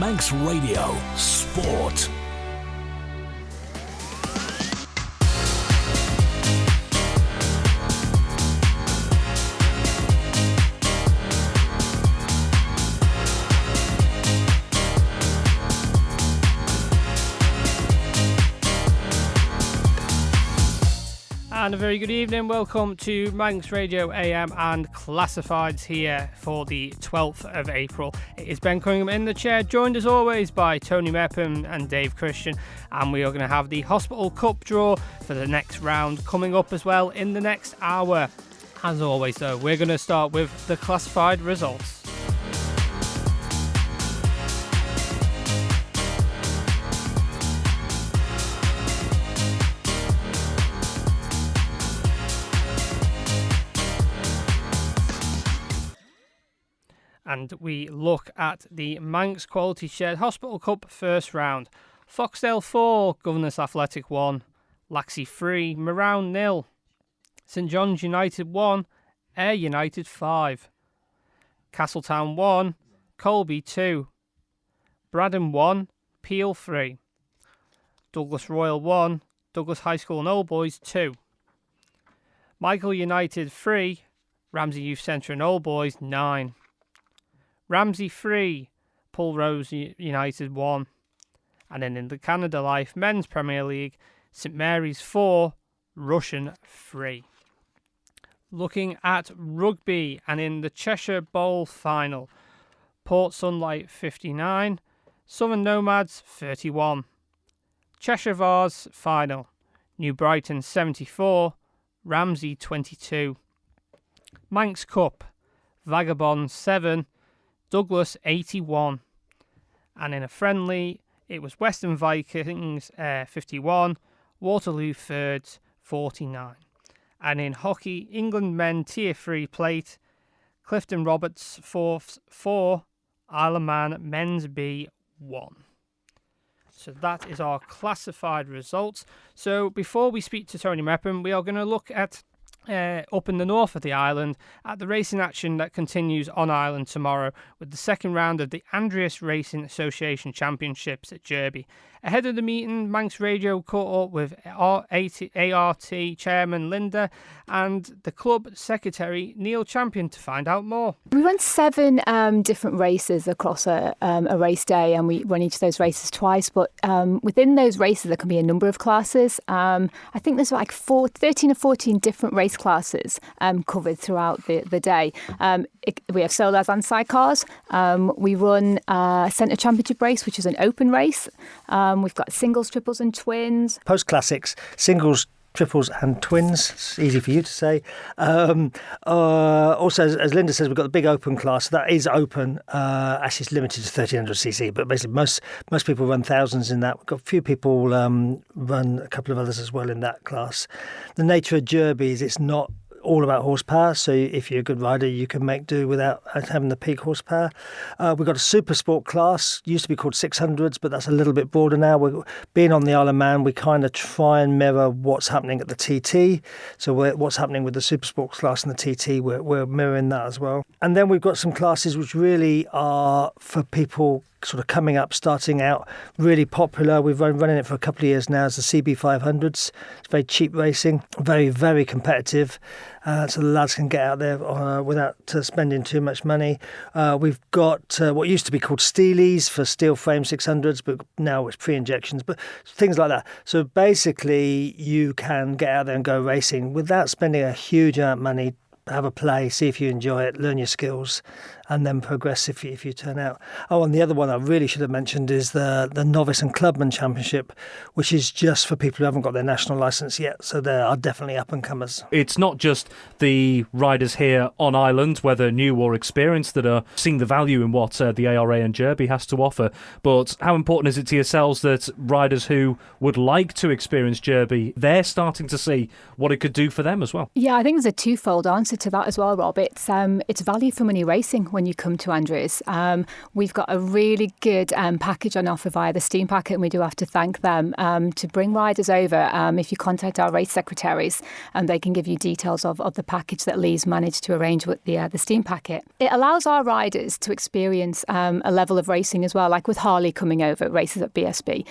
Manx Radio Sport. And a very good evening. Welcome to Manx Radio AM and Classifieds here for the 12th of April. It is Ben Cunningham in the chair, joined as always by Tony Mepham and Dave Christian. And we are going to have the Hospital Cup draw for the next round coming up as well in the next hour. As always, though, we're going to start with the classified results. And we look at the Manx Quality Shared Hospital Cup first round. Foxdale 4, Governors Athletic 1, Laxey 3, Marown 0, St John's United 1, Ayr United 5, Castletown 1, Colby 2, Braddon 1, Peel 3, Douglas Royal 1, Douglas High School and Old Boys 2, Michael United 3, Ramsey Youth Centre and Old Boys 9, Ramsey 3, Pulrose United 1. And then in the Canada Life Men's Premier League, St Mary's 4, Russian 3. Looking at rugby, and in the Cheshire Bowl final, Port Sunlight 59, Southern Nomads 31. Cheshire Vars final, New Brighton 74, Ramsey 22. Manx Cup, Vagabond 7, Douglas 81. And in a friendly, it was Western Vikings 51, Waterloo Thirds 49. And in hockey, England Men Tier 3 plate, Clifton Roberts 4, Isle of Man Men's B 1. So that is our classified results. So before we speak to Tony Mepham, we are going to look at up in the north of the island at the racing action that continues on island tomorrow with the second round of the Andreas Racing Association Championships at Jurby. Ahead of the meeting, Manx Radio caught up with ART Chairman Linda and the club secretary Neil Champion to find out more. We run 7 different races across a race day, and we run each of those races twice, but within those races there can be a number of classes. I think there's like 13 or 14 different race classes covered throughout the day. We have solos and sidecars. We run a Centre Championship race, which is an open race. We've got singles, triples and twins. Post-classics, singles, triples and twins. It's easy for you to say. Also, as Linda says, we've got the big open class. That is open. Actually, it's limited to 1300cc, but basically most people run thousands in that. We've got a few people run a couple of others as well in that class. The nature of Jurby is it's not all about horsepower, so if you're a good rider you can make do without having the peak horsepower. We've got a super sport class, used to be called 600s, but that's a little bit broader now. We're being on the Isle of Man, we kind of try and mirror what's happening at the TT, so what's happening with the super sport class and the TT, we're mirroring that as well. And then we've got some classes which really are for people sort of coming up, starting out, really popular. We've been running it for a couple of years now as the CB500s. It's very cheap racing, very, very competitive. So the lads can get out there without spending too much money. We've got what used to be called Steelies for steel frame 600s, but now it's pre-injections, but things like that. So basically you can get out there and go racing without spending a huge amount of money. Have a play, see if you enjoy it, learn your skills, and then progress if you turn out. Oh, and the other one I really should have mentioned is the Novice and Clubman Championship, which is just for people who haven't got their national licence yet, so they are definitely up-and-comers. It's not just the riders here on island, whether new or experienced, that are seeing the value in what the ARA and Jurby has to offer, but how important is it to yourselves that riders who would like to experience Jurby, they're starting to see what it could do for them as well? Yeah, I think there's a twofold answer to that as well, Rob. It's value for money racing. when you come to Andrews. We've got a really good package on offer via the Steam Packet, and we do have to thank them to bring riders over. If you contact our race secretaries, they can give you details of the package that Lee's managed to arrange with the Steam Packet. It allows our riders to experience a level of racing as well, like with Harley coming over, races at BSB.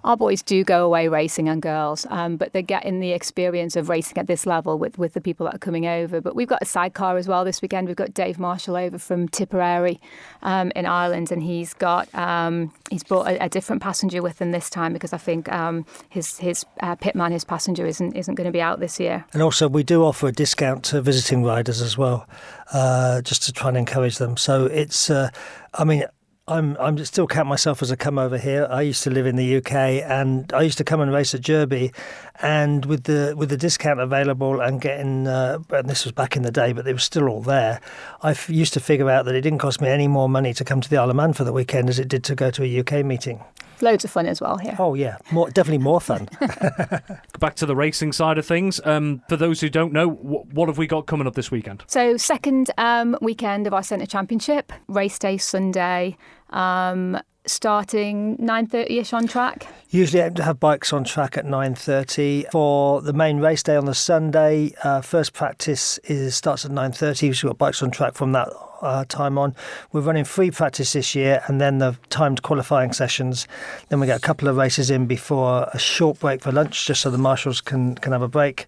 Our boys do go away racing, and girls, but they're getting the experience of racing at this level with the people that are coming over. But we've got a sidecar as well this weekend. We've got Dave Marshall over from Tipperary in Ireland, and he's brought a different passenger with him this time, because I think his pitman, his passenger, isn't going to be out this year. And also we do offer a discount to visiting riders as well, just to try and encourage them. So it's, I'm still count myself as a come over here. I used to live in the UK, and I used to come and race at Jurby, and with the discount available and getting, and this was back in the day, but it was still all there. I used to figure out that it didn't cost me any more money to come to the Isle of Man for the weekend as it did to go to a UK meeting. Loads of fun as well here. Oh yeah, definitely more fun. Back to the racing side of things. For those who don't know, what have we got coming up this weekend? So second weekend of our Centre Championship, race day Sunday, starting 9:30ish on track. Usually aim to have bikes on track at 9:30 for the main race day on the Sunday. First practice starts at 9:30. We've got bikes on track from that time on. We're running free practice this year, and then the timed qualifying sessions. Then we get a couple of races in before a short break for lunch, just so the marshals can have a break.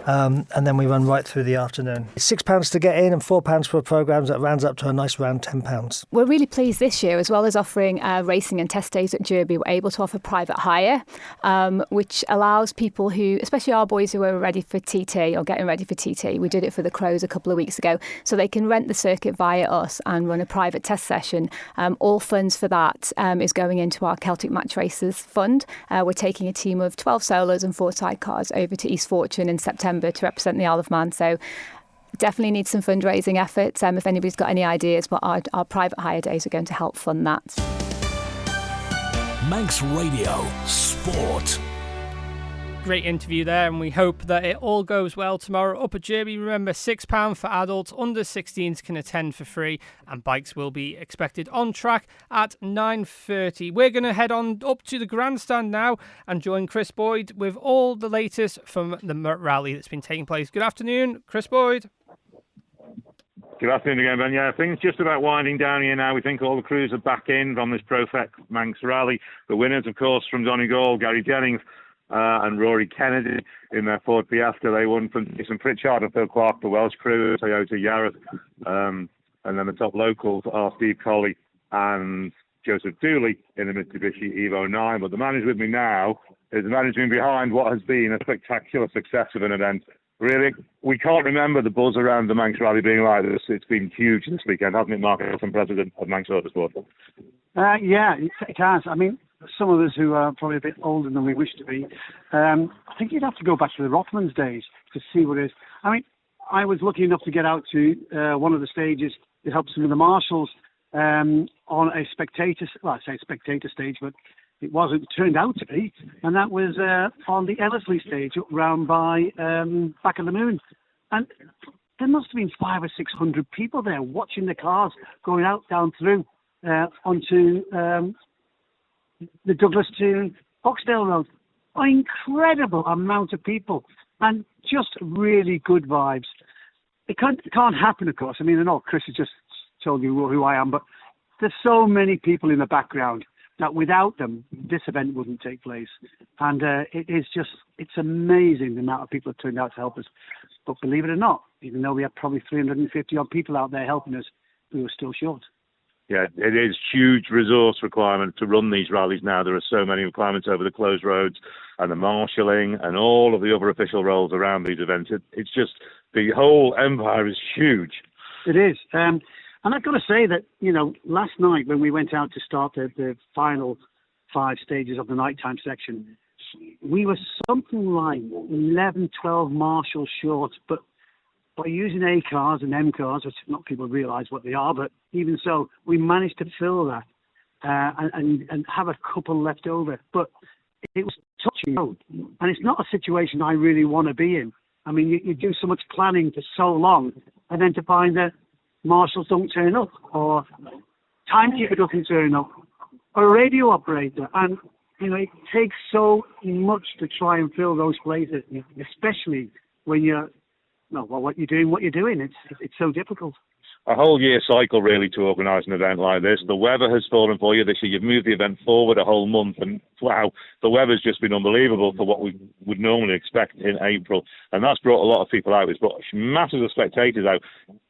And then we run right through the afternoon. It's £6 to get in and £4 for programmes. That rounds up to a nice round £10. We're really pleased this year, as well as offering racing and test days at Jurby, we're able to offer private hire, which allows people who, especially our boys who are ready for TT or getting ready for TT, we did it for the Crows a couple of weeks ago, so they can rent the circuit via us and run a private test session. All funds for that is going into our Celtic Match Races Fund. We're taking a team of 12 solos and 4 sidecars over to East Fortune in September to represent the Isle of Man. So definitely need some fundraising efforts if anybody's got any ideas, but our private hire days are going to help fund that. Manx Radio Sport. Great interview there, and we hope that it all goes well tomorrow up at Jurby. Remember, £6 for adults, under 16s can attend for free, and bikes will be expected on track at 9:30. We're going to head on up to the grandstand now and join Chris Boyde with all the latest from the rally that's been taking place. Good afternoon, Chris Boyde. Good afternoon again, Ben. Yeah, things just about winding down here now. We think all the crews are back in from this Profect Manx Rally. The winners, of course, from Donegal, Gary Jennings, and Rory Kennedy in their Ford Fiesta. They won from Jason Pritchard and Phil Clark, the Welsh crew, Toyota Yaris. And then the top locals are Steve Colley and Joseph Dooley in the Mitsubishi Evo 9. But the man who's with me now is the man who's been behind what has been a spectacular success of an event. Really, we can't remember the buzz around the Manx Rally being like this. It's been huge this weekend, hasn't it, Mark Hilton, President of Manx Autosport? Yeah, it has. I mean, some of us who are probably a bit older than we wish to be, I think you'd have to go back to the Rothmans days to see what it is. I mean, I was lucky enough to get out to one of the stages to help some of the marshals on a spectator, well, I say spectator stage, but it wasn't, turned out to be, and that was on the Ellerslie stage up round by Back of the Moon. And there must have been 500 or 600 people there watching the cars going out down through onto the Douglas to Foxdale Road. An incredible amount of people and just really good vibes. It can't happen, of course. I mean, I know Chris has just told you who I am, but there's so many people in the background that without them, this event wouldn't take place. And it's amazing the amount of people that turned out to help us. But believe it or not, even though we had probably 350 odd people out there helping us, we were still short. Yeah, it is huge resource requirement to run these rallies now. There are so many requirements over the closed roads and the marshalling and all of the other official roles around these events. It's just, the whole empire is huge. It is. And I've got to say that, you know, last night when we went out to start the final 5 stages of the nighttime section, we were something like 11, 12 marshals short, but by using A cars and M cars, which not people realise what they are, but even so, we managed to fill that and have a couple left over. But it was touching, and it's not a situation I really want to be in. I mean, you do so much planning for so long, and then to find that marshals don't turn up, or timekeeper doesn't turn up, or a radio operator. And, it takes so much to try and fill those places, especially when what you're doing. It's so difficult. A whole year cycle, really, to organise an event like this. The weather has fallen for you this year. You've moved the event forward a whole month, and wow, the weather's just been unbelievable for what we would normally expect in April. And that's brought a lot of people out. It's brought masses of spectators out.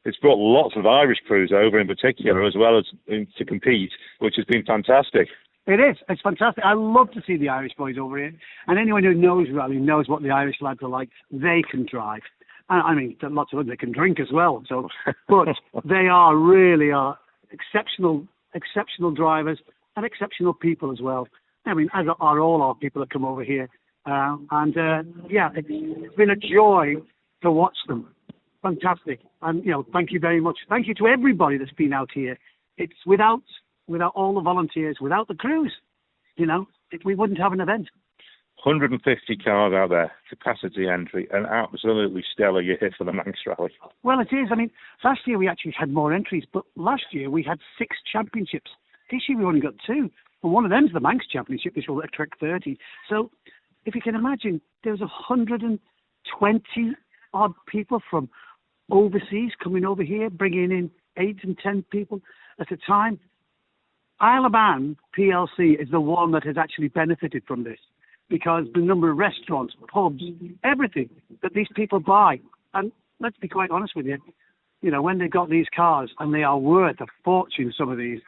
It's brought lots of Irish crews over in particular, as well as to compete, which has been fantastic. It is. It's fantastic. I love to see the Irish boys over here. And anyone who knows rally knows what the Irish lads are like. They can drive. I mean, lots of them, they can drink as well. So, but they really are exceptional drivers and exceptional people as well. I mean, as are all our people that come over here. It's been a joy to watch them. Fantastic. And, thank you very much. Thank you to everybody that's been out here. It's without all the volunteers, without the crews, we wouldn't have an event. 150 cars out there, capacity entry, an absolutely stellar year for the Manx Rally. Well, it is. I mean, last year we actually had more entries, but last year we had 6 championships. This year we only got 2. And one of them's the Manx Championship, which will attract 30. So if you can imagine, there was 120 odd people from overseas coming over here, bringing in 8 and 10 people at a time. Isle of Man PLC is the one that has actually benefited from this, because the number of restaurants, pubs, everything that these people buy. And let's be quite honest with you, when they got these cars, and they are worth a fortune, some of these,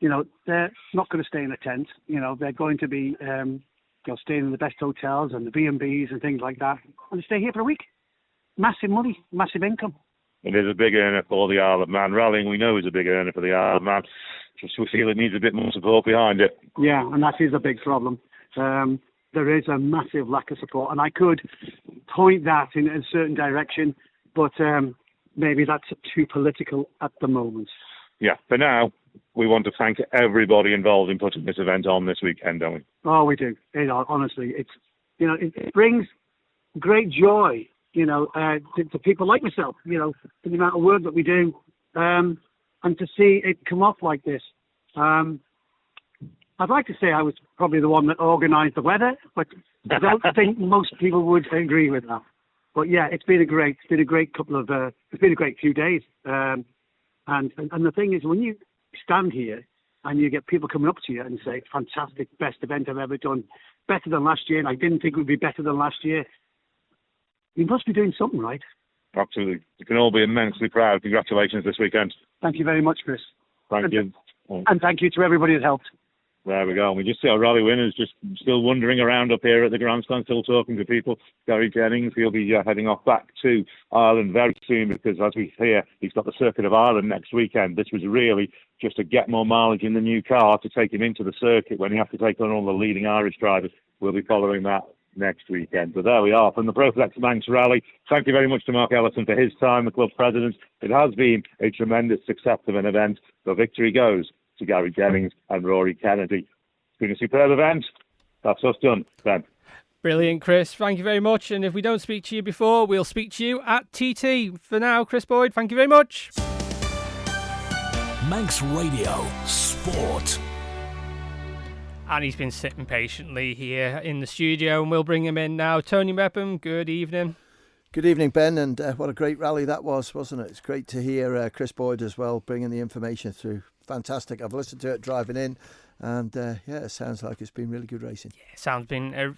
they're not going to stay in a tent. They're going to be staying in the best hotels and the B&Bs and things like that. And they stay here for a week. Massive money, massive income. It is a big earner for the Isle of Man. Rallying, we know, is a big earner for the Isle of Man. Just we feel it needs a bit more support behind it. Yeah, and that is a big problem. There is a massive lack of support, and I could point that in a certain direction, but maybe that's too political at the moment. Yeah, for now, we want to thank everybody involved in putting this event on this weekend, don't we? Oh, we do. Honestly, it brings great joy, to people like myself, for the amount of work that we do, and to see it come off like this. I'd like to say I was probably the one that organised the weather, but I don't think most people would agree with that. But yeah, it's been a great few days. And the thing is, when you stand here and you get people coming up to you and say, fantastic, best event I've ever done, better than last year, and I didn't think it would be better than last year, you must be doing something right. Absolutely. You can all be immensely proud. Congratulations this weekend. Thank you very much, Chris. Thank you. And thank you to everybody that helped. There we go. And we just see our rally winners just still wandering around up here at the grandstand, still talking to people. Gary Jennings, he'll be heading off back to Ireland very soon, because as we hear, he's got the Circuit of Ireland next weekend. This was really just to get more mileage in the new car to take him into the circuit when he has to take on all the leading Irish drivers. We'll be following that next weekend. But there we are from the ProFlex Manx Rally. Thank you very much to Mark Ellison for his time, the club president. It has been a tremendous success of an event. The victory goes to Gary Jennings and Rory Kennedy. It's been a superb event. That's us done, Ben. Brilliant, Chris. Thank you very much. And if we don't speak to you before, we'll speak to you at TT. For now, Chris Boyd, thank you very much. Manx Radio Sport. And he's been sitting patiently here in the studio, and we'll bring him in now. Tony Mepham, good evening. Good evening, Ben, and what a great rally that was, wasn't it? It's great to hear Chris Boyd as well, bringing the information through. Fantastic. I've listened to it driving in, and it sounds like it's been really good racing. Yeah,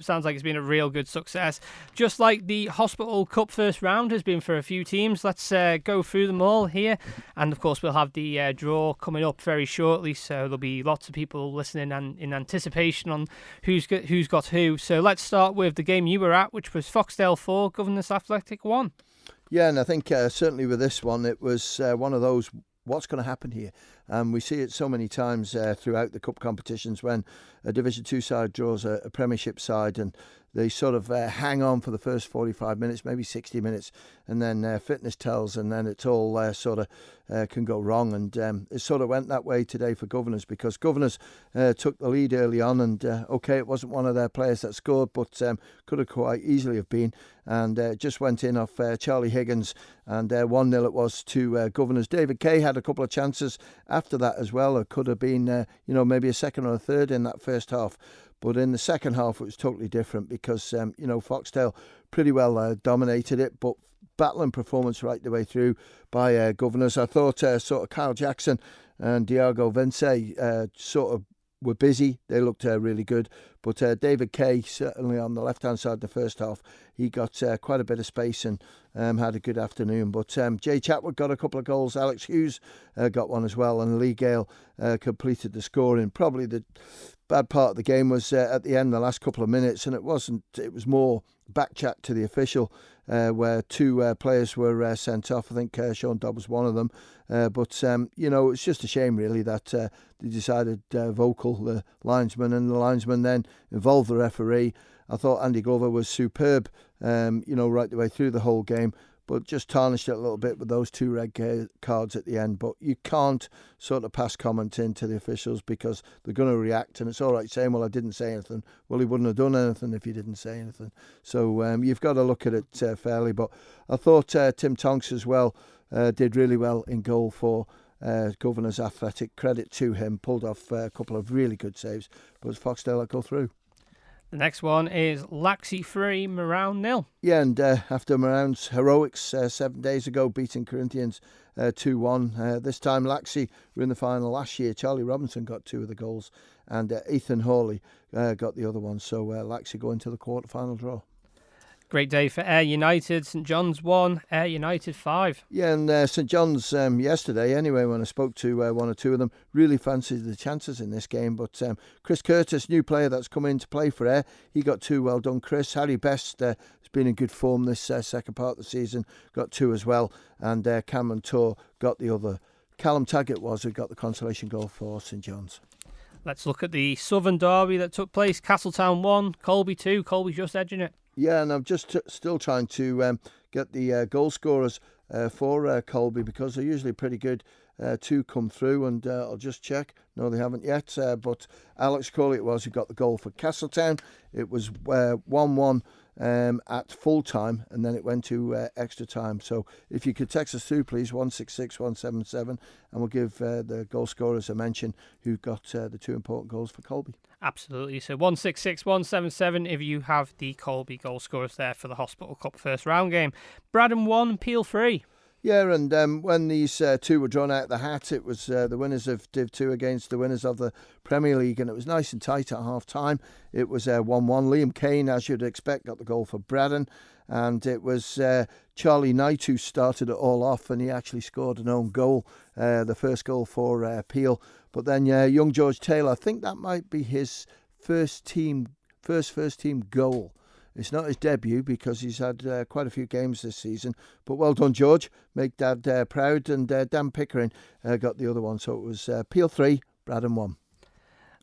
sounds like it's been a real good success. Just like the Hospital Cup first round has been for a few teams. Let's go through them all here, and of course we'll have the draw coming up very shortly. So there'll be lots of people listening and in anticipation on who's got who. So let's start with the game you were at, which was Foxdale 4, Governors Athletic 1. Yeah, and I think certainly with this one, it was one of those. What's going to happen here? We see it so many times throughout the cup competitions when a Division 2 side draws a Premiership side, and they sort of hang on for the first 45 minutes, maybe 60 minutes, and then fitness tells, and then it's all sort of can go wrong. And it sort of went that way today for Governors, because Governors took the lead early on, and it wasn't one of their players that scored, but could have quite easily have been, and just went in off Charlie Higgins, and 1-0 it was to Governors. David Kay had a couple of chances after that as well. It could have been maybe a second or a third in that first half. But in the second half, it was totally different, because, Foxdale pretty well dominated it, but battling performance right the way through by Governors. I thought sort of Kyle Jackson and Diago Vince sort of were busy. They looked really good. But David Kay, certainly on the left-hand side the first half, he got quite a bit of space and had a good afternoon. But Jay Chatwood got a couple of goals. Alex Hughes got one as well. And Lee Gale completed the scoring. Probably the bad part of the game was at the end, the last couple of minutes. And it was more back chat to the official, where two players were sent off. I think Sean Dodd was one of them. But it's just a shame, really, that they decided vocal, the linesman, and the linesman then involved the referee. I thought Andy Glover was superb, right the way through the whole game, but just tarnished it a little bit with those two red cards at the end. But you can't sort of pass comment in to the officials, because they're going to react, and it's all right saying, well, I didn't say anything. Well, he wouldn't have done anything if he didn't say anything. So you've got to look at it fairly. But I thought Tim Tonks as well did really well in goal for Governors Athletic. Credit to him, pulled off a couple of really good saves, but Foxdale that go through. The next one is Laxey 3, Marown 0. Yeah, and after Marown's heroics 7 days ago, beating Corinthians 2-1, this time Laxey were in the final last year. Charlie Robinson got 2 of the goals, and Ethan Hawley got the other one. So Laxey go into the quarter-final draw. Great day for Ayr United. St John's 1, Ayr United 5. Yeah, and St John's yesterday, anyway, when I spoke to one or two of them, really fancied the chances in this game. But Chris Curtis, new player that's come in to play for Ayr, he got 2. Well done, Chris. Harry Best has been in good form this second part of the season, got 2 as well. And Cameron Torr got the other. Callum Taggart who got the consolation goal for St John's. Let's look at the Southern Derby that took place. Castletown 1, Colby 2. Colby's just edging it. Yeah, and I'm just still trying to get the goal scorers for Colby, because they're usually pretty good to come through, and I'll just check. No, they haven't yet, but Alex Crawley it was who got the goal for Castletown. It was 1-1 at full time, and then it went to extra time. So if you could text us through, please, 166177, and we'll give the goal scorers a mention who got the 2 important goals for Colby. Absolutely. So 166177 if you have the Colby goal scorers there for the Hospital Cup first round game. Braddon 1, Peel 3. Yeah, and when these two were drawn out of the hat, it was the winners of Div 2 against the winners of the Premier League, and it was nice and tight at half-time. It was 1-1. Liam Kane, as you'd expect, got the goal for Braddon, and it was Charlie Knight who started it all off, and he actually scored an own goal, the first goal for Peel. But then young George Taylor, I think that might be his first team goal. It's not his debut, because he's had quite a few games this season. But well done, George. Make Dad proud. And Dan Pickering got the other one. So it was Peel 3, Braddon 1.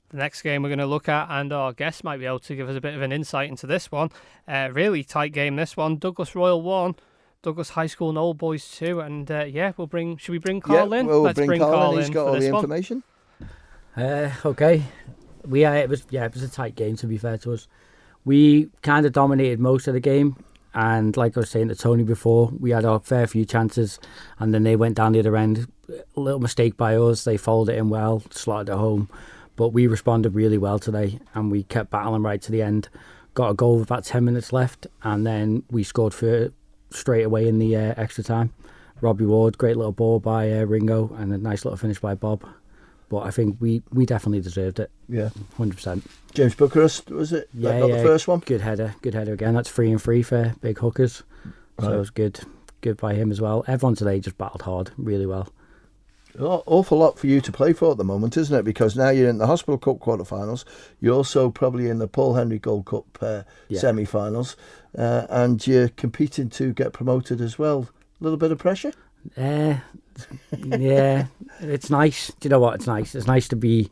The next game we're going to look at, and our guest might be able to give us a bit of an insight into this one. Really tight game, this one. Douglas Royal 1, Douglas High School and Old Boys 2. And should we bring Karl in? We'll Let's bring Karl in. He's got all the one. information. Okay. It was a tight game, to be fair to us. We kind of dominated most of the game, and like I was saying to Tony before, we had a fair few chances, and then they went down the other end. A little mistake by us, they followed it in well, slotted it home, but we responded really well today, and we kept battling right to the end. Got a goal with about 10 minutes left, and then we scored for straight away in the extra time. Robbie Ward, great little ball by Ringo, and a nice little finish by Bob. But I think we definitely deserved it. Yeah, 100%. James Bucharest, was it? Yeah, got the first one. Good header again. That's 3-3 for big hookers. Right. So it was good by him as well. Everyone today just battled hard, really well. Awful lot for you to play for at the moment, isn't it? Because now you're in the Hospital Cup quarterfinals. You're also probably in the Paul Henry Gold Cup semi-finals, and you're competing to get promoted as well. A little bit of pressure. Yeah, it's nice. Do you know what? It's nice. It's nice to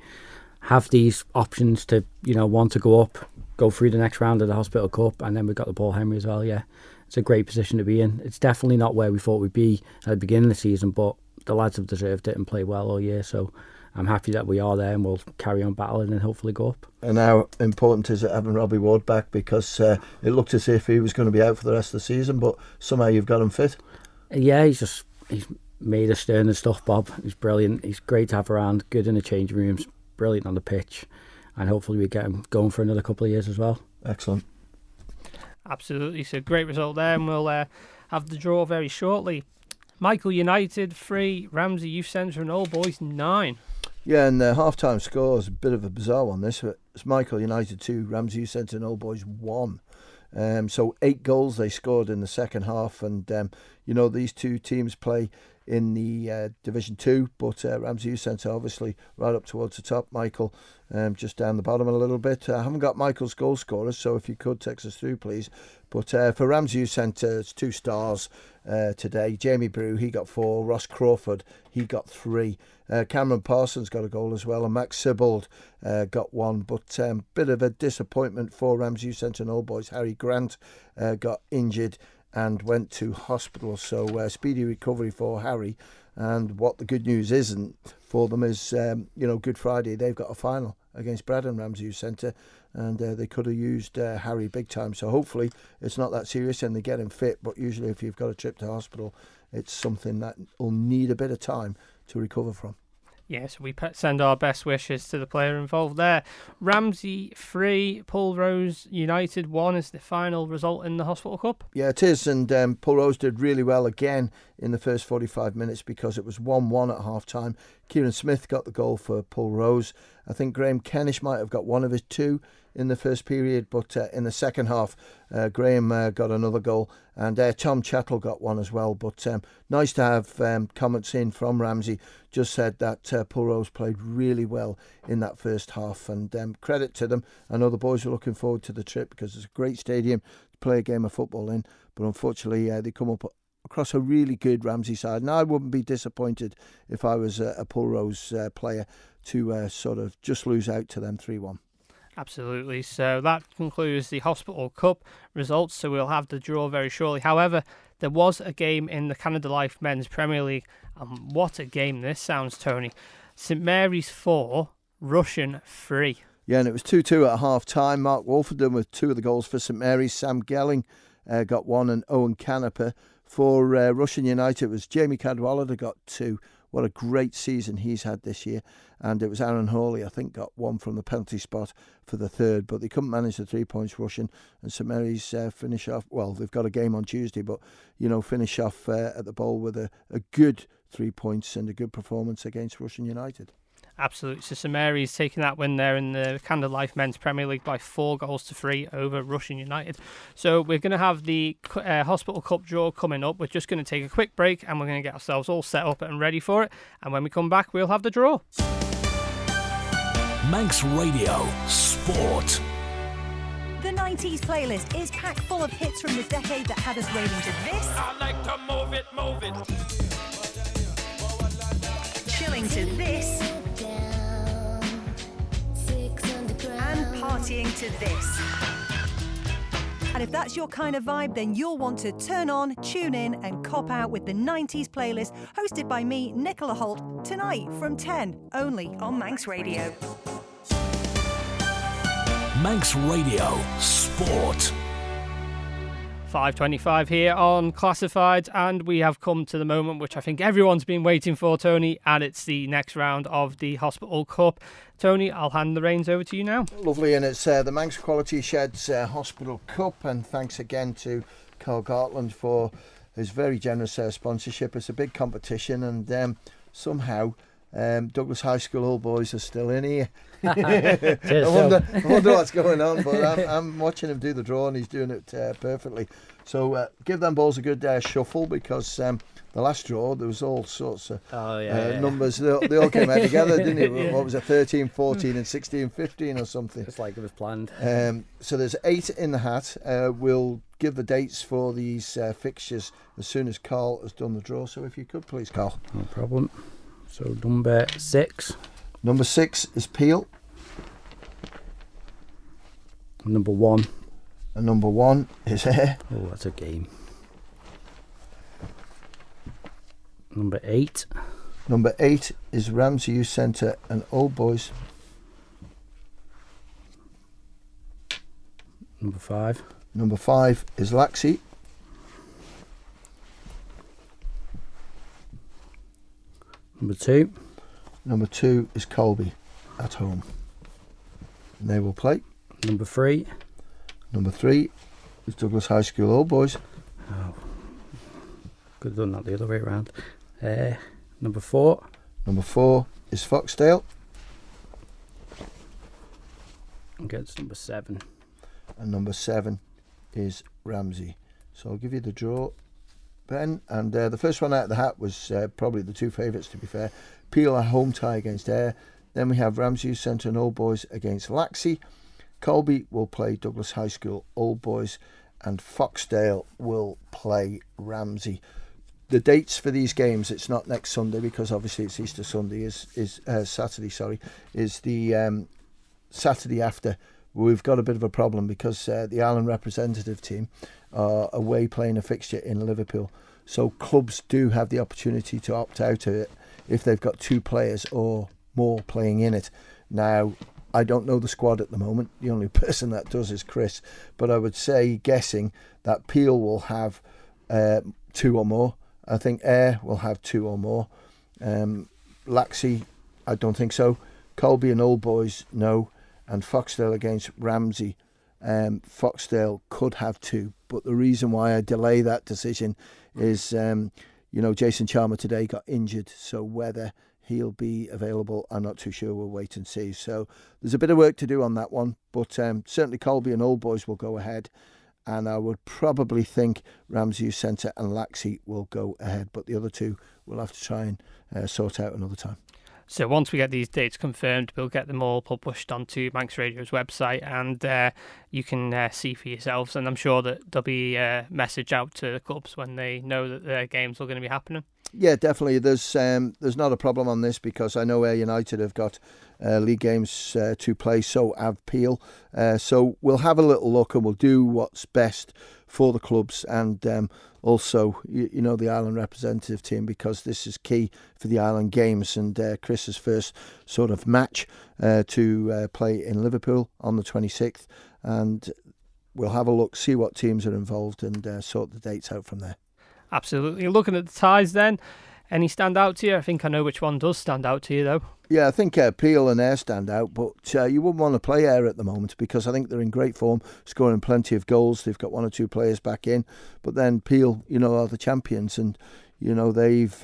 have these options to, want to go up go through the next round of the Hospital Cup, and then we've got the Paul Henry as well. Yeah, it's a great position to be in. It's definitely not where we thought we'd be at the beginning of the season, but the lads have deserved it and played well all year, so I'm happy that we are there, and we'll carry on battling and hopefully go up. And how important is it having Robbie Ward back? Because it looked as if he was going to be out for the rest of the season, but somehow you've got him fit. Yeah, he's made us stern and stuff, Bob. He's brilliant. He's great to have around, good in the changing rooms, brilliant on the pitch, and hopefully we get him going for another couple of years as well. Excellent. Absolutely, so great result there, and we'll have the draw very shortly. Michael United 3, Ramsey Youth Centre and Old Boys 9. Yeah, and the half-time score is a bit of a bizarre one. It's Michael United 2, Ramsey Youth Centre and Old Boys 1. So 8 goals they scored in the second half, and these two teams play in the Division 2, but Ramsey Youth Centre obviously right up towards the top. Michael just down the bottom a little bit. I haven't got Michael's goal scorers, so if you could text us through, please. But for Ramsey Youth Centre, it's 2 stars today. Jamie Brew, he got 4. Ross Crawford, he got 3. Cameron Parsons got a goal as well, and Max Sibbald got 1. But bit of a disappointment for Ramsey Youth Centre and Old Boys. Harry Grant got injured and went to hospital, so speedy recovery for Harry. And what the good news isn't for them is, Good Friday, they've got a final against Braddon Ramsey Youth Centre, and they could have used Harry big time. So hopefully it's not that serious and they get him fit, but usually if you've got a trip to hospital, it's something that will need a bit of time to recover from. Yes, we send our best wishes to the player involved there. Ramsey 3, Pulrose United 1 is the final result in the Hospital Cup. Yeah, it is, and Pulrose did really well again in the first 45 minutes because it was 1-1 at half-time. Kieran Smith got the goal for Pulrose. I think Graham Kennish might have got one of his 2 in the first period, but in the second half, Graham got another goal, and Tom Chattle got one as well. But nice to have comments in from Ramsey. Just said that Pulrose played really well in that first half, and credit to them. I know the boys are looking forward to the trip because it's a great stadium to play a game of football in, but unfortunately they come up across a really good Ramsey side, and I wouldn't be disappointed if I was a Pulrose player to sort of just lose out to them 3-1. Absolutely. So that concludes the Hospital Cup results. So we'll have the draw very shortly. However, there was a game in the Canada Life Men's Premier League. And what a game this sounds, Tony. St Mary's 4, Russian 3. Yeah, and it was 2-2 at half-time. Mark Wolfenden with 2 of the goals for St Mary's. Sam Gelling got 1 and Owen Canepa. For Russian United, it was Jamie Cadwallader that got 2. What a great season he's had this year. And it was Aaron Hawley, I think, got 1 from the penalty spot for the third. But they couldn't manage the 3 points, Russian. And St Mary's finish off, well, they've got a game on Tuesday, but, finish off at the Bowl with a good 3 points and a good performance against Russian United. Absolutely. So St Mary's taking that win there in the Canada Life Men's Premier League by 4-3 over Russian United. So we're going to have the Hospital Cup draw coming up. We're just going to take a quick break and we're going to get ourselves all set up and ready for it. And when we come back, we'll have the draw. Manx Radio Sport. The 90s playlist is packed full of hits from the decade that had us raving to this. I like to move it. Chilling to this. And partying to this. And if that's your kind of vibe, then you'll want to turn on, tune in and cop out with the 90s playlist hosted by me, Nicola Holt, tonight from 10, only on Manx Radio. Manx Radio Sport. 5:25 here on Classifieds, and we have come to the moment which I think everyone's been waiting for, Tony, and it's the next round of the Hospital Cup. Tony, I'll hand the reins over to you now. Lovely, and it's the Manx Quality Sheds Hospital Cup, and thanks again to Karl Gartland for his very generous sponsorship. It's a big competition, and somehow Douglas High School Old Boys are still in here. I wonder what's going on, but I'm watching him do the draw and he's doing it perfectly. So give them balls a good shuffle, because the last draw there was all sorts of numbers. They all came out together, didn't it? What was it, 13, 14 and 16, 15 or something? It's like it was planned. So there's 8 in the hat. We'll give the dates for these fixtures as soon as Karl has done the draw. So if you could please, Karl. No problem. So number 6. Number 6 is Peel. Number 1. And number 1 is Ayr. Oh, that's a game. Number 8. Number 8 is Ramsey Youth Centre and Old Boys. Number 5. Number 5 is Laxey. Number 2. Number 2 is Colby at home. And they will play. Number 3. Number 3 is Douglas High School Old Boys. Oh, could have done that the other way around. Number 4. Number 4 is Foxdale. Against number 7. And number 7 is Ramsey. So I'll give you the draw, Ben. And the first one out of the hat was probably the 2 favourites, to be fair. Peel, a home tie against Ayr. Then we have Ramsey Youth Centre and Old Boys against Laxey. Colby will play Douglas High School Old Boys. And Foxdale will play Ramsey. The dates for these games, it's not next Sunday because obviously it's Easter Sunday, is Saturday, is the Saturday after. We've got a bit of a problem because the Ireland representative team are away playing a fixture in Liverpool. So clubs do have the opportunity to opt out of it if they've got 2 players or more playing in it. Now, I don't know the squad at the moment. The only person that does is Chris. But I would say, guessing, that Peel will have 2 or more. I think Ayr will have 2 or more. Laxey, I don't think so. Colby and Old Boys, no. And Foxdale against Ramsey. Foxdale could have 2. But the reason why I delay that decision is, Jason Chalmer today got injured. So whether he'll be available, I'm not too sure. We'll wait and see. So there's a bit of work to do on that one. But certainly Colby and Old Boys will go ahead. And I would probably think Ramsey Youth Centre and Laxey will go ahead. But the other 2 we'll have to try and sort out another time. So once we get these dates confirmed, we'll get them all published onto Manx Radio's website, and you can see for yourselves. And I'm sure that there'll be a message out to the clubs when they know that their games are going to be happening. Yeah, definitely. There's not a problem on this because I know Ayr United have got league games to play, so have Peel. So we'll have a little look and we'll do what's best for the clubs and also, the Ireland representative team, because this is key for the Ireland games and Chris's first sort of match to play in Liverpool on the 26th. And we'll have a look, see what teams are involved and sort the dates out from there. Absolutely. Looking at the ties then, any stand out to you? I think I know which one does stand out to you though. Yeah, I think Peel and Ayr stand out, but you wouldn't want to play Ayr at the moment because I think they're in great form, scoring plenty of goals. They've got 1 or 2 players back in, but then Peel, are the champions, and they've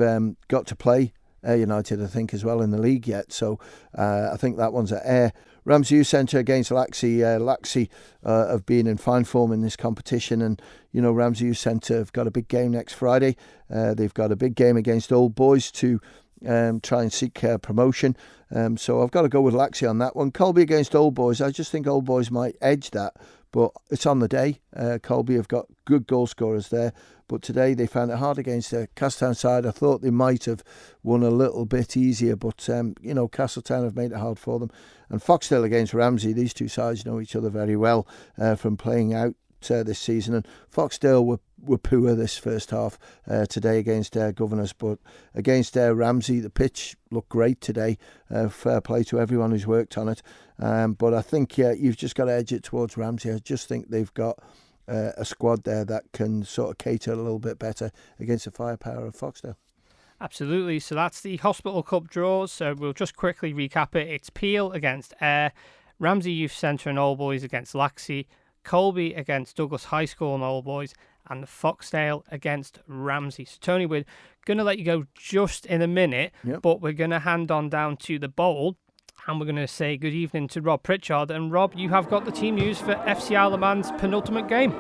got to play Ayr United, I think, as well in the league yet. So I think that one's at Ayr. Ramsey Youth Centre against Laxey. Laxey have been in fine form in this competition, and Ramsey Youth Centre have got a big game next Friday. They've got a big game against Old Boys to try and seek promotion. So I've got to go with Laxey on that one. Colby against Old Boys. I just think Old Boys might edge that, but it's on the day. Colby have got good goal scorers there, but today they found it hard against the Castletown side. I thought they might have won a little bit easier, but Castletown have made it hard for them. And Foxdale against Ramsey. These 2 sides know each other very well from playing out this season, and Foxdale were poor this first half today against Governors, but against Ramsey the pitch looked great today. Fair play to everyone who's worked on it, but I think you've just got to edge it towards Ramsey. I just think they've got a squad there that can sort of cater a little bit better against the firepower of Foxdale. Absolutely. So that's the Hospital Cup draws. So we'll just quickly recap it. It's Peel against Ayr, Ramsey Youth Centre and Old Boys against Laxey, Colby against Douglas High School and Old Boys, and Foxdale against Ramsey. So Tony, we're going to let you go just in a minute, but we're going to hand on down to the bowl, and we're going to say good evening to Rob Pritchard. And Rob, you have got the team news for FC Isle of Man's penultimate game.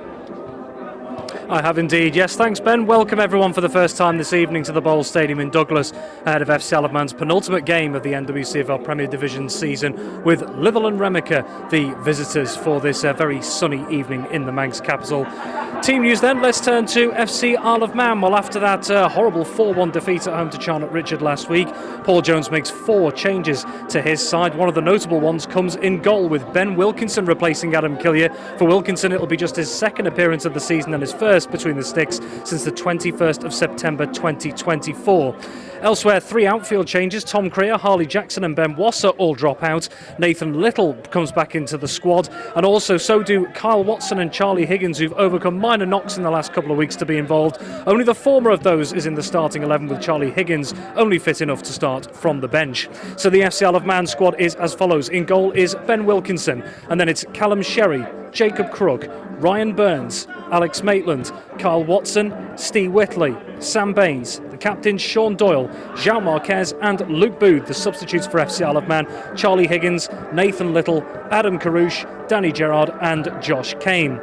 I have indeed, yes. Thanks, Ben. Welcome everyone for the first time this evening to the Bowl Stadium in Douglas ahead of FC Isle of Man's penultimate game of the NWCFL Premier Division season with Little and Remica, the visitors for this very sunny evening in the Manx capital. Team news then, let's turn to FC Isle of Man. Well, after that horrible 4-1 defeat at home to Charnock Richard last week, Paul Jones makes 4 changes to his side. One of the notable ones comes in goal with Ben Wilkinson replacing Adam Killier. For Wilkinson, it'll be just his second appearance of the season and his first between the sticks since the 21st of September 2024. Elsewhere, 3 outfield changes. Tom Creer, Harley Jackson and Ben Wasser all drop out. Nathan Little comes back into the squad, and also so do Kyle Watson and Charlie Higgins, who've overcome minor knocks in the last couple of weeks to be involved. Only the former of those is in the starting 11, with Charlie Higgins only fit enough to start from the bench. So the FC Isle of Man squad is as follows. In goal is Ben Wilkinson, and then it's Callum Sherry, Jacob Crook, Ryan Burns, Alex Maitland, Kyle Watson, Steve Whitley, Sam Baines, the captain Sean Doyle, Jean Marquez and Luke Booth, the substitutes for FC Isle of Man, Charlie Higgins, Nathan Little, Adam Carouche, Danny Gerrard and Josh Kane.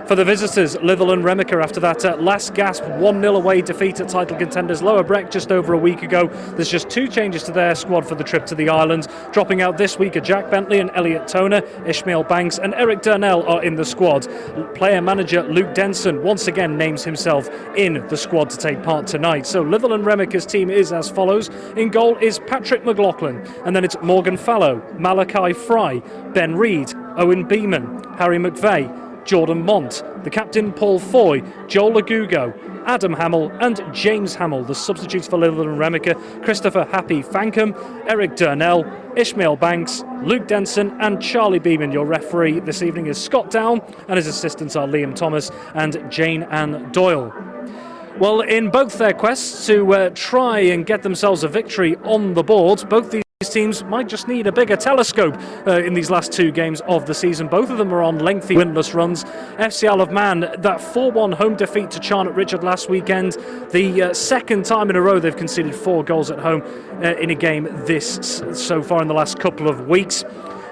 For the visitors, Little and Remica, after that last gasp 1-0 away defeat at title contenders Lower Breck just over a week ago, there's just 2 changes to their squad for the trip to the island. Dropping out this week are Jack Bentley and Elliot Toner. Ishmael Banks and Eric Durnell are in the squad. Player manager Luke Denson once again names himself in the squad to take part tonight. So Little and Remica's team is as follows. In goal is Patrick McLaughlin, and then it's Morgan Fallow, Malachi Fry, Ben Reid, Owen Beeman, Harry McVeigh, Jordan Mont, the captain Paul Foy, Joel Agugo, Adam Hamill and James Hamill, the substitutes for Little and Remica, Christopher Happy Fankham, Eric Durnell, Ishmael Banks, Luke Denson and Charlie Beeman. Your referee this evening is Scott Down, and his assistants are Liam Thomas and Jane Ann Doyle. Well, in both their quests to try and get themselves a victory on the board, both these teams might just need a bigger telescope in these last 2 games of the season. Both of them are on lengthy winless runs. FC Isle of Man, that 4-1 home defeat to Charnock Richard last weekend, the second time in a row they've conceded 4 goals at home in a game this so far in the last couple of weeks.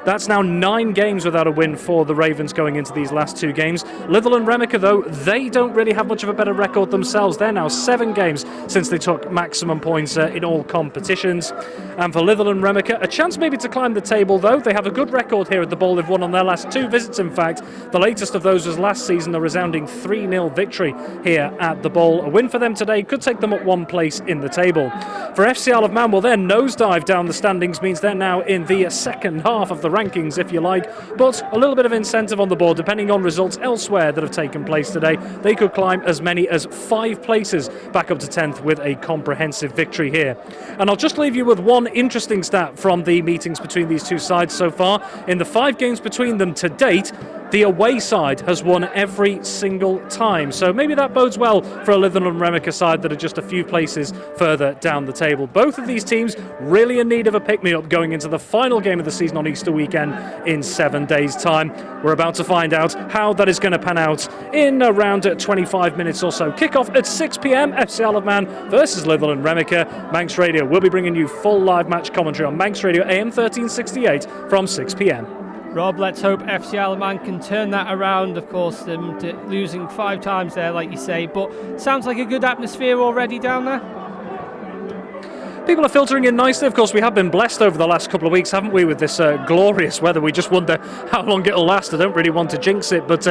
That's now 9 games without a win for the Ravens going into these last 2 games. Little and Remica, though, they don't really have much of a better record themselves. They're now 7 games since they took maximum points in all competitions. And for Little and Remica, a chance maybe to climb the table, though. They have a good record here at the Bowl. They've won on their last 2 visits, in fact. The latest of those was last season, a resounding 3-0 victory here at the Bowl. A win for them today could take them at 1 place in the table. For FC Isle of Man, well, their nosedive down the standings means they're now in the second half of the rankings, if you like, but a little bit of incentive on the board depending on results elsewhere that have taken place today. They could climb as many as 5 places back up to 10th with a comprehensive victory here. And I'll just leave you with one interesting stat from the meetings between these 2 sides so far. In the 5 games between them to date, the away side has won every single time. So maybe that bodes well for a Little and Remica side that are just a few places further down the table. Both of these teams really in need of a pick-me-up going into the final game of the season on Easter weekend in 7 days' time. We're about to find out how that is going to pan out in around 25 minutes or so. Kick-off at 6 p.m, FC Isle of Man versus Little and Remica. Manx Radio will be bringing you full live match commentary on Manx Radio AM 1368 from 6 p.m. Rob, let's hope FC Isle of Man can turn that around. Of course, losing 5 times there, like you say, but sounds like a good atmosphere already down there. People are filtering in nicely. Of course, we have been blessed over the last couple of weeks, haven't we, with this glorious weather. We just wonder how long it'll last. I don't really want to jinx it, but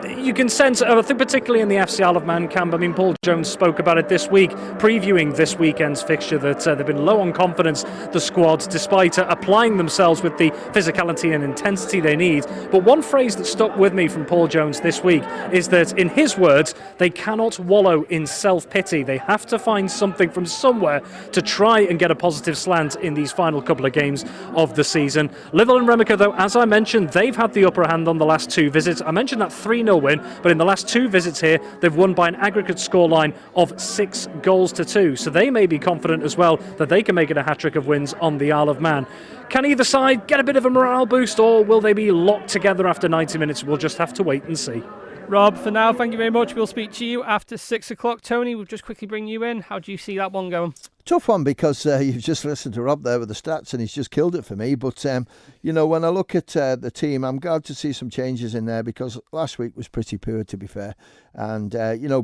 you can sense, I think particularly in the FC Isle of Man camp, I mean, Paul Jones spoke about it this week, previewing this weekend's fixture, that they've been low on confidence, the squad, despite applying themselves with the physicality and intensity they need. But one phrase that stuck with me from Paul Jones this week is that, in his words, they cannot wallow in self-pity. They have to find something from somewhere to try and get a positive slant in these final couple of games of the season. Little and Remica, though, as I mentioned, they've had the upper hand on the last 2 visits. I mentioned that 3-0 win, but in the last 2 visits here, they've won by an aggregate scoreline of 6-2. So they may be confident as well that they can make it a hat-trick of wins on the Isle of Man. Can either side get a bit of a morale boost, or will they be locked together after 90 minutes? We'll just have to wait and see. Rob, for now, thank you very much. We'll speak to you after 6 o'clock. Tony, we'll just quickly bring you in. How do you see that one going? Tough one because you've just listened to Rob there with the stats and he's just killed it for me. But, when I look at the team, I'm glad to see some changes in there because last week was pretty poor, to be fair. And,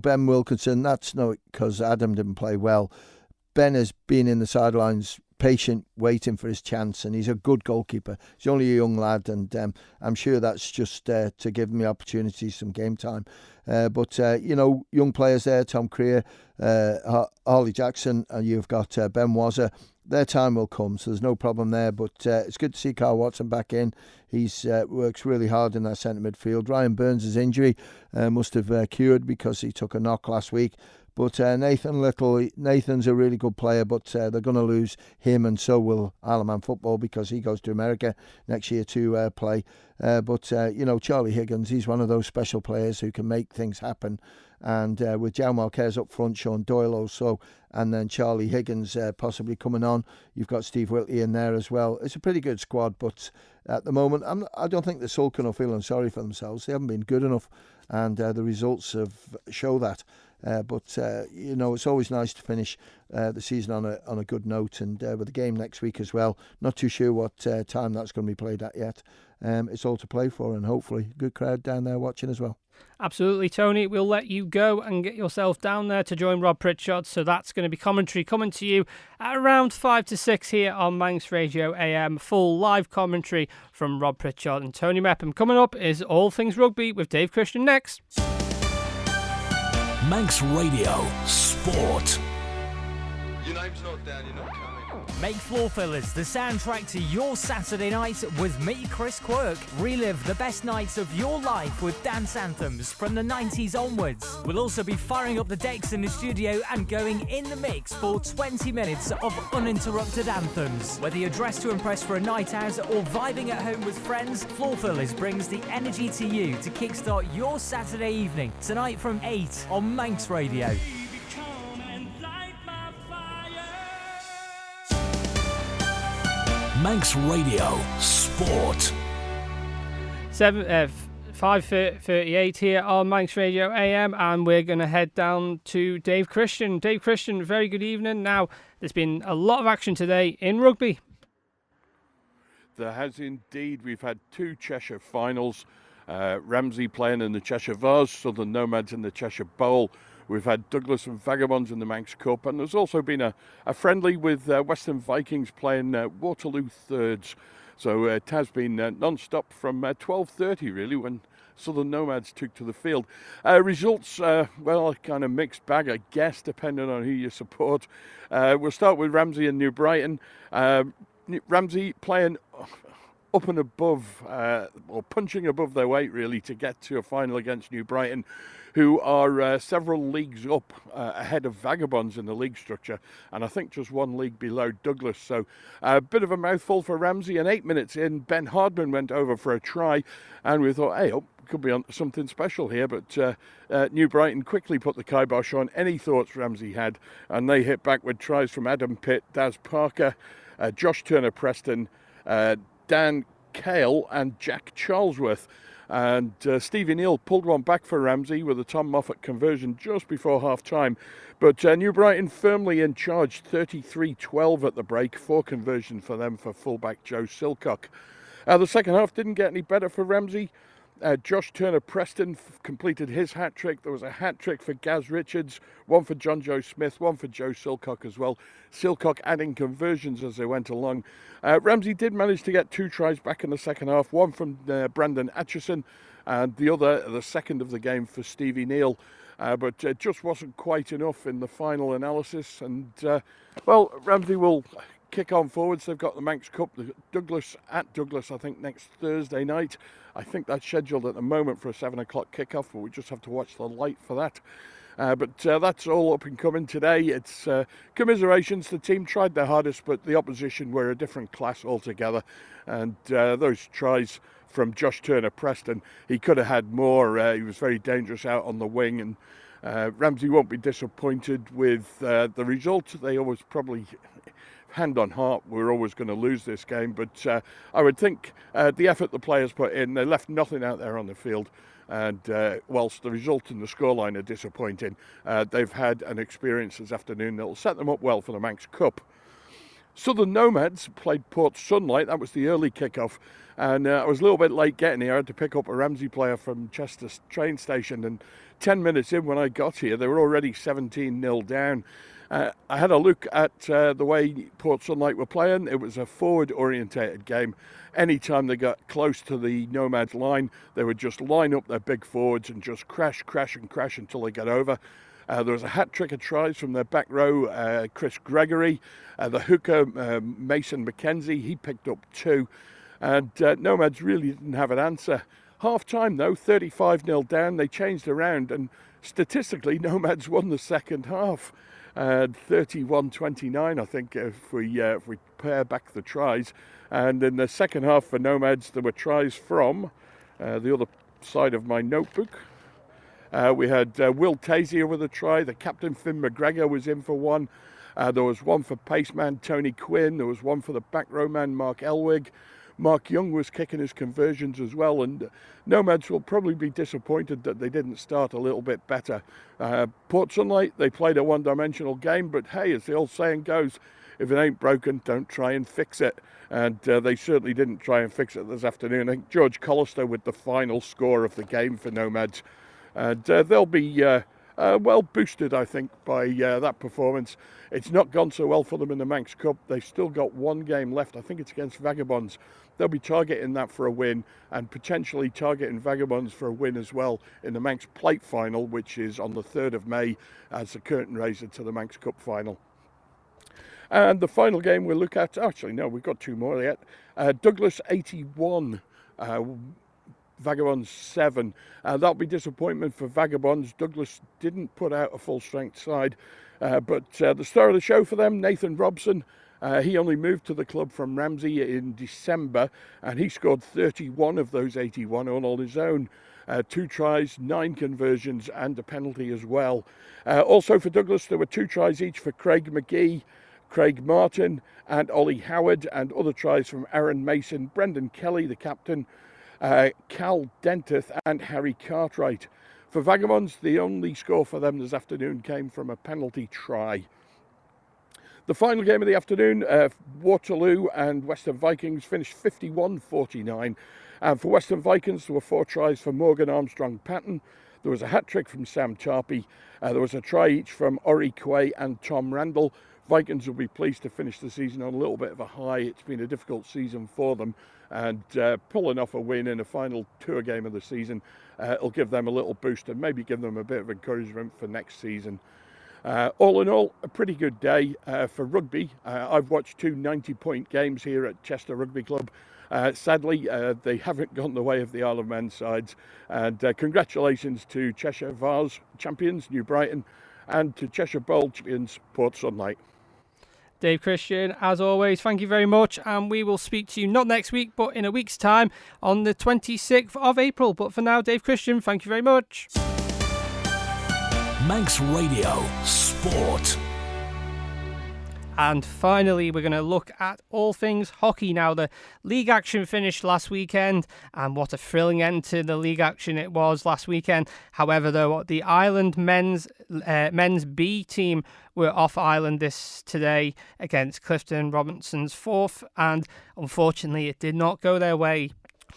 Ben Wilkinson, that's not because Adam didn't play well. Ben has been in the sidelines patient, waiting for his chance, and he's a good goalkeeper. He's only a young lad, and I'm sure that's just to give him the opportunity, some game time. But young players there, Tom Creer, Harley Jackson, and you've got Ben Wazza. Their time will come, so there's no problem there. But it's good to see Karl Watson back in. He's works really hard in that centre midfield. Ryan Burns' injury must have cured because he took a knock last week. But Nathan's a really good player, but they're going to lose him, and so will Alaman Football because he goes to America next year to play. But Charlie Higgins, he's one of those special players who can make things happen. And with João Marquez up front, Sean Doyle also, and then Charlie Higgins possibly coming on. You've got Steve Whitley in there as well. It's a pretty good squad, but at the moment, I don't think they're sulking or feeling sorry for themselves. They haven't been good enough, and the results show that. But it's always nice to finish the season on a good note, and with the game next week as well. Not too sure what time that's going to be played at yet. It's all to play for, and hopefully good crowd down there watching as well. Absolutely, Tony. We'll let you go and get yourself down there to join Rob Pritchard. So that's going to be commentary coming to you at around 5 to 6 here on Manx Radio AM. Full live commentary from Rob Pritchard and Tony Mepham. Coming up is All Things Rugby with Dave Christian next. Manx Radio Sport. Your name's not down, you're not coming. Make Floor Fillers the soundtrack to your Saturday night with me, Chris Quirk. Relive the best nights of your life with dance anthems from the 90s onwards. We'll also be firing up the decks in the studio and going in the mix for 20 minutes of uninterrupted anthems. Whether you're dressed to impress for a night out or vibing at home with friends, Floor Fillers brings the energy to you to kickstart your Saturday evening. Tonight from 8 on Manx Radio. Manx Radio Sport. 5:38 here on Manx Radio AM, and we're going to head down to Dave Christian. Dave Christian, very good evening. Now, there's been a lot of action today in rugby. There has indeed. We've had two Cheshire finals. Ramsey playing in the Cheshire Vase, Southern Nomads in the Cheshire Bowl. We've had Douglas and Vagabonds in the Manx Cup, and there's also been a friendly with Western Vikings playing Waterloo Thirds. So it has been non-stop from 12:30 really when Southern Nomads took to the field. Results, a kind of mixed bag, I guess, depending on who you support. We'll start with Ramsey and New Brighton. Ramsey playing up and above, or punching above their weight really to get to a final against New Brighton, who are several leagues up ahead of Vagabonds in the league structure, and I think just one league below Douglas. So a bit of a mouthful for Ramsey, and 8 minutes in, Ben Hardman went over for a try, and we thought, hey, could be on something special here, but New Brighton quickly put the kibosh on any thoughts Ramsey had, and they hit back with tries from Adam Pitt, Daz Parker, Josh Turner-Preston, Dan Kale and Jack Charlesworth. And Stevie Neal pulled one back for Ramsey with a Tom Moffat conversion just before half-time. But New Brighton firmly in charge, 33-12 at the break, 4 conversions for them for fullback Joe Silcock. The second half didn't get any better for Ramsey. Josh Turner-Preston completed his hat-trick. There was a hat-trick for Gaz Richards, one for John Joe Smith, one for Joe Silcock as well. Silcock adding conversions as they went along. Ramsey did manage to get 2 tries back in the second half, one from Brandon Atchison and the other, the second of the game, for Stevie Neal. But it just wasn't quite enough in the final analysis. And, Ramsey will kick on forwards. They've got the Manx Cup, Douglas, I think, next Thursday night. I think that's scheduled at the moment for a 7 o'clock kickoff, but we just have to watch the light for that. But that's all up and coming today. It's commiserations. The team tried their hardest, but the opposition were a different class altogether. And those tries from Josh Turner-Preston, he could have had more. He was very dangerous out on the wing, and Ramsey won't be disappointed with the result. They always probably hand on heart, we're always going to lose this game. But I would think the effort the players put in, they left nothing out there on the field. And whilst the result and the scoreline are disappointing, they've had an experience this afternoon that will set them up well for the Manx Cup. Southern Nomads played Port Sunlight. That was the early kick-off. And I was a little bit late getting here. I had to pick up a Ramsey player from Chester train station. And 10 minutes in when I got here, they were already 17-0 down. I had a look at the way Port Sunlight were playing. It was a forward-orientated game. Anytime they got close to the Nomads line, they would just line up their big forwards and just crash until they got over. There was a hat-trick of tries from their back row, Chris Gregory. The hooker, Mason McKenzie, he picked up 2. And Nomads really didn't have an answer. Half-time, though, 35-0 down. They changed around, and statistically, Nomads won the second half. 31-29, I think, if we pair back the tries. And in the second half for Nomads, there were tries from the other side of my notebook. We had Will Tazier with a try. The captain, Finn McGregor, was in for one. There was one for paceman Tony Quinn. There was one for the back row man, Mark Elwig. Mark Young was kicking his conversions as well, and Nomads will probably be disappointed that they didn't start a little bit better. Port Sunlight, they played a one-dimensional game, but hey, as the old saying goes, if it ain't broken, don't try and fix it. And they certainly didn't try and fix it this afternoon. I think George Collister with the final score of the game for Nomads. And they'll be well boosted, I think, by that performance. It's not gone so well for them in the Manx Cup. They've still got one game left. I think it's against Vagabonds. They'll be targeting that for a win, and potentially targeting Vagabonds for a win as well in the Manx Plate final, which is on the 3rd of May as the curtain raiser to the Manx Cup final. And the final game we'll look at, actually no, we've got 2 more yet. Douglas 81, Vagabonds 7. That'll be disappointment for Vagabonds. Douglas didn't put out a full strength side, but the star of the show for them, Nathan Robson, he only moved to the club from Ramsey in December, and he scored 31 of those 81 all on his own. 2 tries, 9 conversions, and a penalty as well. Also for Douglas, there were 2 tries each for Craig McGee, Craig Martin, and Ollie Howard, and other tries from Aaron Mason, Brendan Kelly, the captain, Cal Dentith, and Harry Cartwright. For Vagabonds, the only score for them this afternoon came from a penalty try. The final game of the afternoon, Waterloo and Western Vikings finished 51-49. And for Western Vikings, there were 4 tries for Morgan Armstrong-Patton. There was a hat-trick from Sam Tarpey. There was a try each from Ori Quay and Tom Randall. Vikings will be pleased to finish the season on a little bit of a high. It's been a difficult season for them, and pulling off a win in a final tour game of the season will give them a little boost and maybe give them a bit of encouragement for next season. All in all, a pretty good day for rugby. I've watched 2 90-point games here at Chester Rugby Club. Sadly, they haven't gone the way of the Isle of Man sides. And congratulations to Cheshire Vars champions, New Brighton, and to Cheshire Bowl champions, Port Sunlight. Dave Christian, as always, thank you very much, and we will speak to you not next week, but in a week's time on the 26th of April. But for now, Dave Christian, thank you very much. Manx Radio Sport. And finally, we're going to look at all things hockey now. The league action finished last weekend, and what a thrilling end to the league action it was last weekend. However, though, the Island men's B team were off island today against Clifton Robinson's 4th, and unfortunately it did not go their way.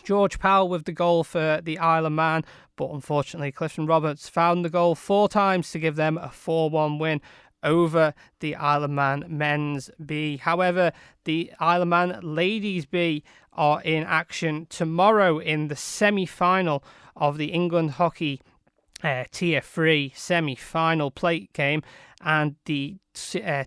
George Powell with the goal for the Isle of Man, but unfortunately Clifton Roberts found the goal 4 times to give them a 4-1 win over the Isle of Man men's B. However, the Isle of Man ladies B are in action tomorrow in the semi-final of the England Hockey Tier 3 semi-final plate game, and the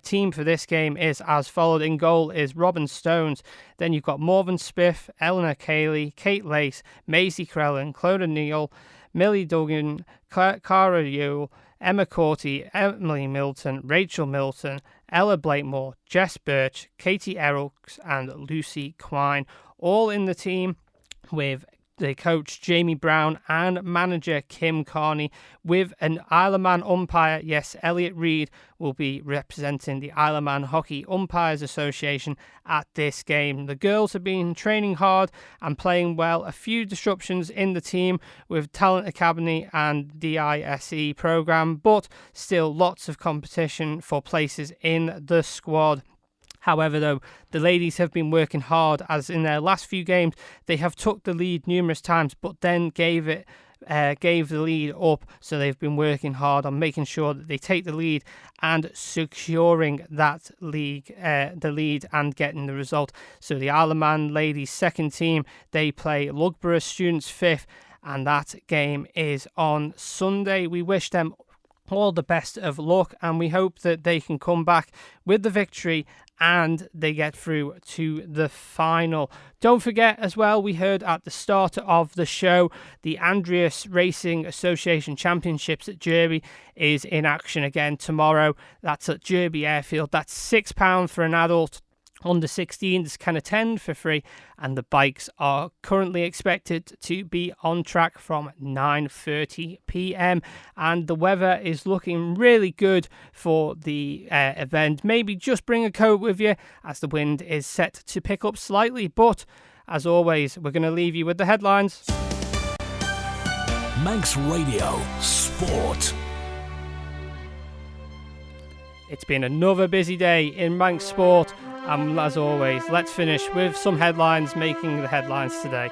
team for this game is as followed. In goal is Robin Stones. Then you've got Morven Spiff, Eleanor Cayley, Kate Lace, Maisie Crellin, Clodagh Neal, Millie Duggan, Cara Yule, Emma Corty, Emily Milton, Rachel Milton, Ella Blakemore, Jess Birch, Katie Errolks, and Lucy Quine, all in the team, with the coach Jamie Brown and manager Kim Carney, with an Isle of Man umpire. Yes, Elliot Reid will be representing the Isle of Man Hockey Umpires Association at this game. The girls have been training hard and playing well. A few disruptions in the team with Talent Academy and DISE program, but still lots of competition for places in the squad. However, though, the ladies have been working hard, as in their last few games they have took the lead numerous times, but then gave the lead up. So they've been working hard on making sure that they take the lead and securing that the lead and getting the result. So the Isle of Man ladies' second team, they play Loughborough Students 5th, and that game is on Sunday. We wish them all the best of luck, and we hope that they can come back with the victory and they get through to the final. Don't forget as well, we heard at the start of the show, the Andreas Racing Association Championships at Jurby is in action again tomorrow. That's at Jurby Airfield. That's £6 for an adult. Under 16s can attend for free, and the bikes are currently expected to be on track from 9:30 p.m. and the weather is looking really good for the event. Maybe just bring a coat with you, as the wind is set to pick up slightly, but as always, we're going to leave you with the headlines. Manx Radio Sport. It's been another busy day in Manx Sport, and as always, let's finish with some headlines making the headlines today.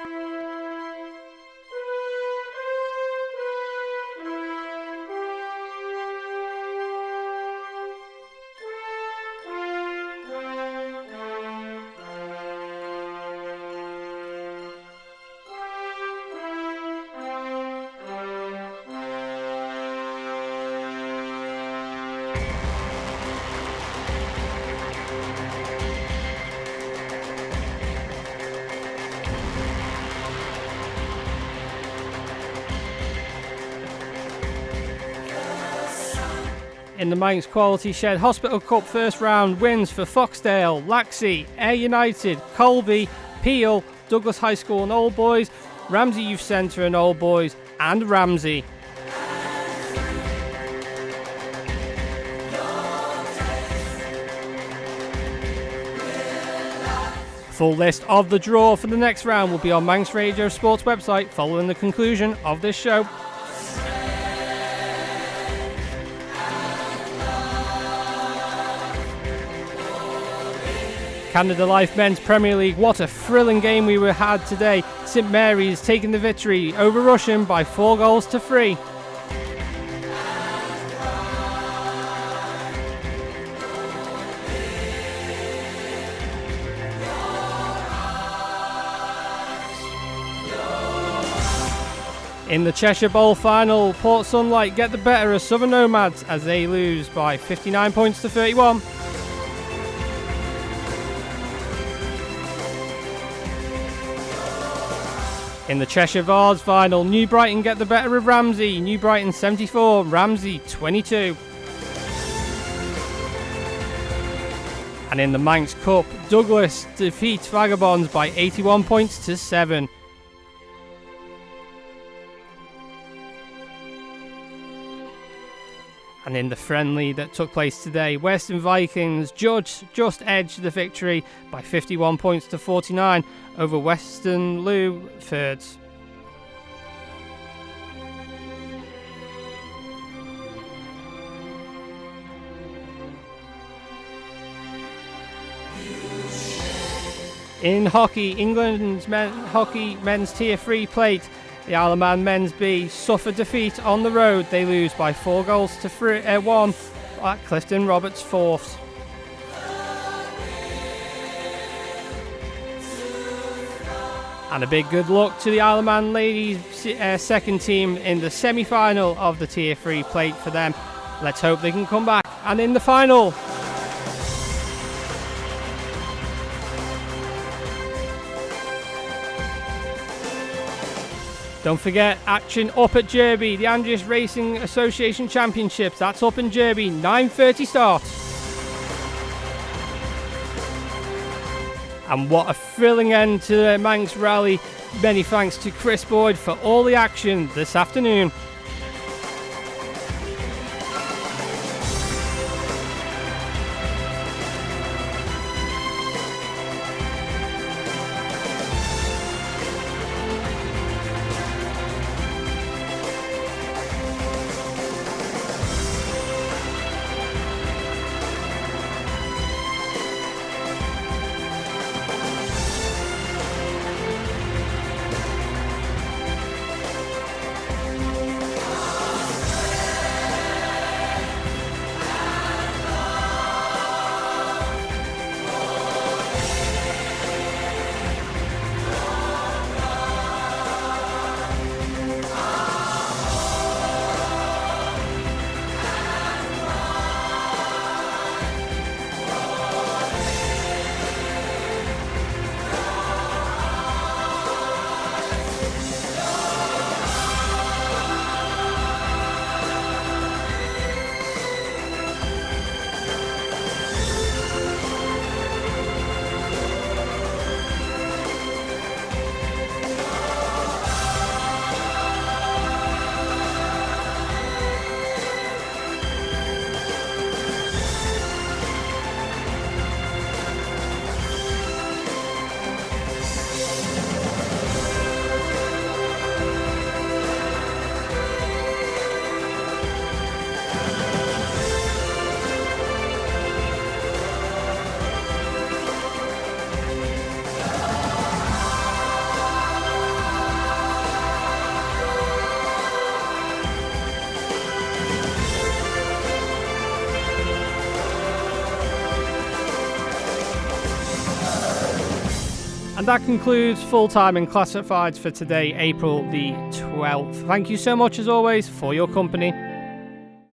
In the Manx Quality Shed Hospital Cup first round, wins for Foxdale, Laxey, Ayr United, Colby, Peel, Douglas High School and Old Boys, Ramsey Youth Centre and Old Boys, and Ramsey. Full list of the draw for the next round will be on Manx Radio Sports website following the conclusion of this show. Canada Life Men's Premier League, what a thrilling game we had today. St Mary's taking the victory over Russian by 4-3. In the Cheshire Bowl final, Port Sunlight get the better of Southern Nomads as they lose by 59 points to 31. In the Cheshire Vars final, New Brighton get the better of Ramsey. New Brighton 74, Ramsey 22. And in the Manx Cup, Douglas defeats Vagabonds by 81 points to 7. And in the friendly that took place today, Western Vikings just edged the victory by 51 points to 49 over Western Lewfords. In hockey, England's men's Tier 3 plate, the Isle of Man men's B suffer defeat on the road. They lose by 4-1 at Clifton Roberts Fourths. And a big good luck to the Isle of Man ladies' second team in the semi-final of the Tier 3 plate for them. Let's hope they can come back. And in the final, don't forget, action up at Jurby, the Andreas Racing Association Championships. That's up in Jurby, 9:30 start. And what a thrilling end to the Manx Rally. Many thanks to Chris Boyde for all the action this afternoon. And that concludes Full Time and Classifieds for today, April the 12th. Thank you so much as always for your company.